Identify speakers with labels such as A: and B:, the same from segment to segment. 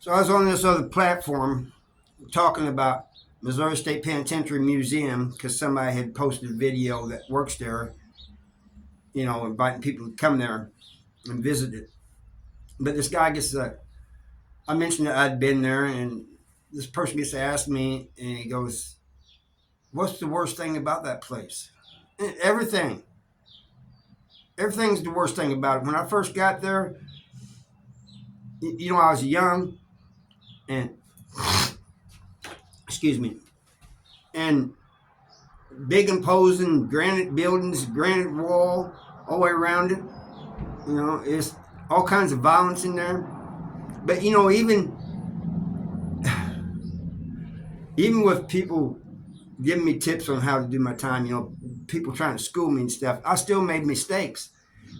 A: So I was on this other platform talking about Missouri State Penitentiary Museum because somebody had posted a video that works there, inviting people to come there and visit it. But this guy gets, I mentioned that I'd been there, and this person gets to ask me, and he goes, "What's the worst thing about that place?" Everything. Everything's the worst thing about it. When I first got there, I was young, and excuse me, and big imposing granite buildings, granite wall all the way around it. It's all kinds of violence in there. But even with people giving me tips on how to do my time, people trying to school me and stuff, I still made mistakes.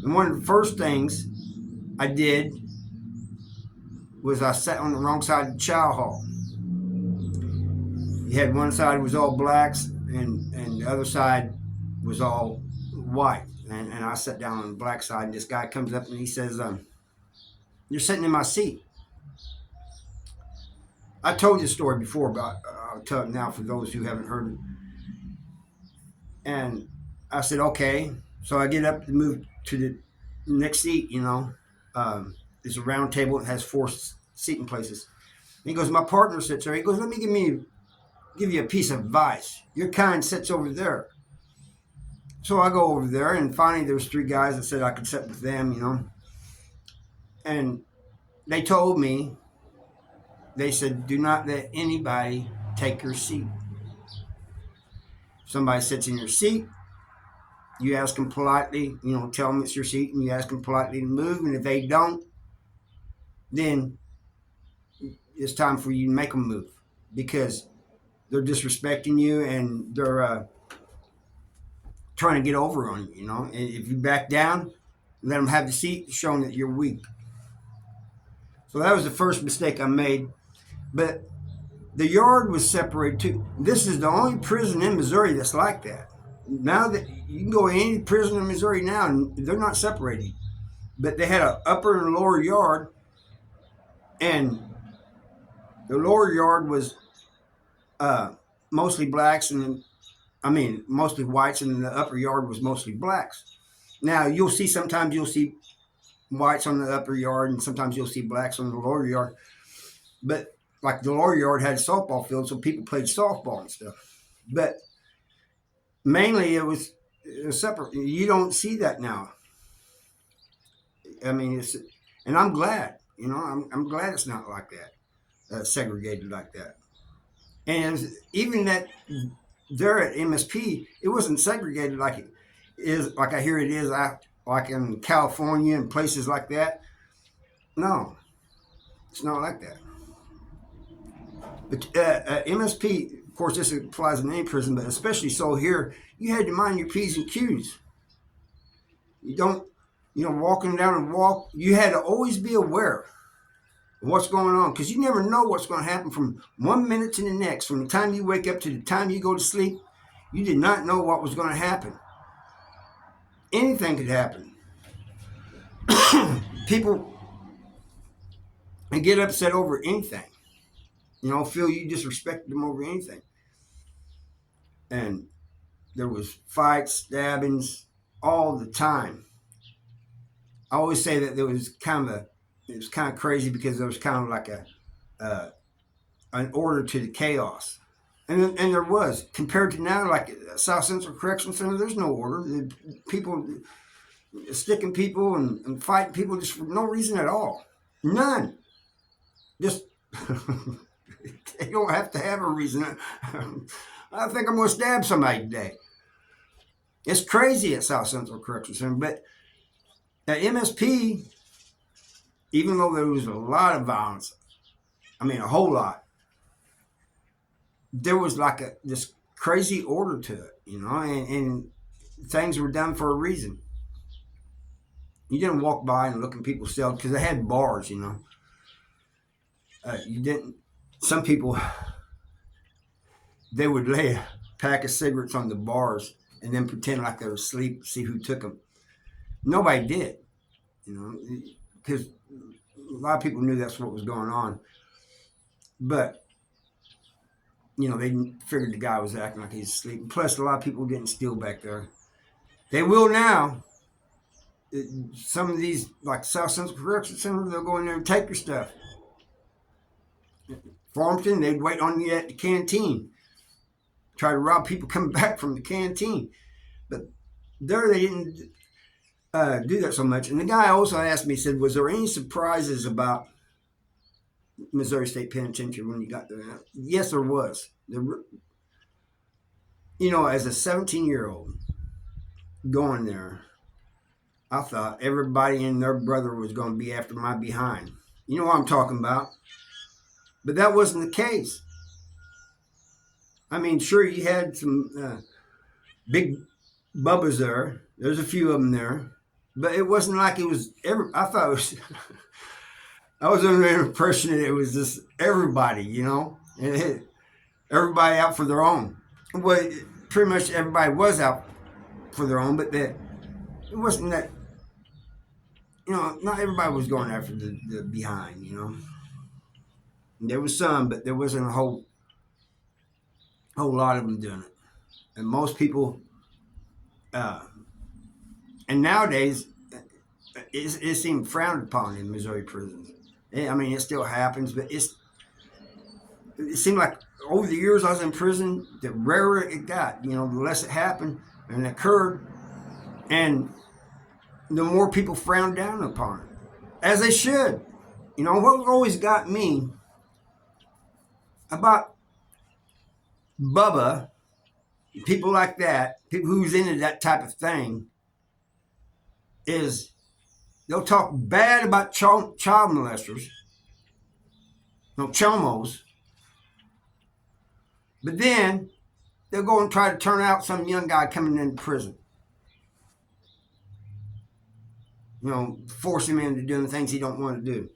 A: And one of the first things I did was I sat on the wrong side of the chow hall. You had one side was all blacks, and the other side was all white. And I sat down on the black side, and this guy comes up and he says, "You're sitting in my seat." I told this story before, but I'll tell it now for those who haven't heard it. And I said, "Okay." So I get up to move to the next seat, It's a round table. It has 4 seating places. And he goes, "My partner sits there." He goes, "Let me give you a piece of advice. Your kind sits over there." So I go over there, and finally there's 3 guys that said I could sit with them, And they told me, they said, "Do not let anybody take your seat. If somebody sits in your seat, you ask them politely, tell them it's your seat, and you ask them politely to move. And if they don't, then it's time for you to make them move, because they're disrespecting you and they're trying to get over on you, And if you back down, let them have the seat, showing that you're weak." So that was the first mistake I made. But the yard was separated too. This is the only prison in Missouri that's like that. Now that you can go to any prison in Missouri now, and they're not separated. But they had an upper and lower yard, and the lower yard was mostly blacks, mostly whites, and the upper yard was mostly blacks. Now sometimes you'll see whites on the upper yard, and sometimes you'll see blacks on the lower yard. But like the lower yard had a softball field, so people played softball and stuff. But mainly it was separate. You don't see that now. And I'm glad. I'm glad it's not like that, segregated like that. And even that there at MSP, it wasn't segregated like it is, like I hear it is, like in California and places like that. No, it's not like that. But MSP, of course, this applies in any prison, but especially so here, you had to mind your P's and Q's. You don't, walking down and walk, you had to always be aware of what's going on, because you never know what's going to happen from one minute to the next. From the time you wake up to the time you go to sleep, you did not know what was going to happen. Anything could happen. People get upset over anything. Feel you disrespected them over anything. And there was fights, stabbings all the time. I always say that it was kind of crazy, because there was kind of like an order to the chaos. And there was, compared to now, like South Central Correctional Center, there's no order. People sticking people and fighting people just for no reason at all. None. Just they don't have to have a reason. I think I'm going to stab somebody today. It's crazy at South Central Correctional Center. But at MSP, even though there was a lot of violence, a whole lot, there was like this crazy order to it, and things were done for a reason. You didn't walk by and look in people's cells, because they had bars, you didn't. Some people, they would lay a pack of cigarettes on the bars and then pretend like they were asleep, see who took them. Nobody did, because a lot of people knew that's what was going on. But they figured the guy was acting like he's asleep. Plus, a lot of people were getting still back there. They will now. Some of these, like South Central Correctional Center, they'll go in there and take your stuff. Farmington, they'd wait on you at the canteen. Try to rob people coming back from the canteen. But there they didn't do that so much. And the guy also asked me, he said, was there any surprises about Missouri State Penitentiary when you got there? Yes, there was. As a 17-year-old going there, I thought everybody and their brother was going to be after my behind. You know what I'm talking about. But that wasn't the case. I mean, sure, you had some big bubbas there. There's a few of them there. But it wasn't like it was I thought it was I was under the impression that it was just everybody, and everybody out for their own. Well, pretty much everybody was out for their own, but it wasn't that, not everybody was going after the behind, There was some, but there wasn't a whole lot of them doing it. And most people, and nowadays, it seemed frowned upon in Missouri prisons. I mean, it still happens, but it seemed like over the years I was in prison, the rarer it got, the less it happened and occurred, and the more people frowned down upon it, as they should. What always got me about Bubba, people like that, people who's into that type of thing, is they'll talk bad about child molesters, chomos, but then they'll go and try to turn out some young guy coming into prison. Force him into doing things he don't want to do.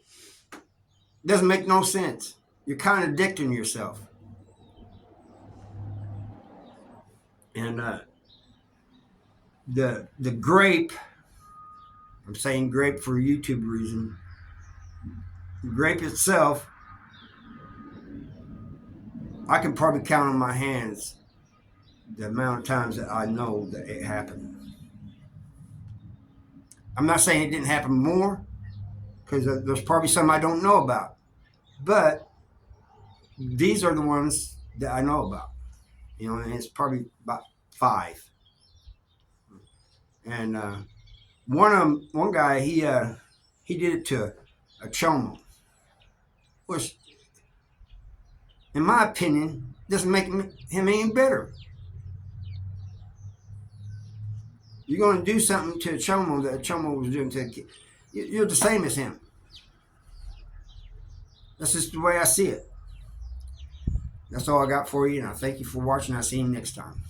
A: Doesn't make no sense. You're contradicting yourself. And the grape, I'm saying grape for a YouTube reason, the grape itself, I can probably count on my hands the amount of times that I know that it happened. I'm not saying it didn't happen more, because there's probably some I don't know about. But these are the ones that I know about. And it's probably about 5. And one guy, he did it to a chomo, which, in my opinion, doesn't make him any better. You're going to do something to a chomo that a chomo was doing to a kid. You're the same as him. That's just the way I see it. That's all I got for you, and I thank you for watching. I'll see you next time.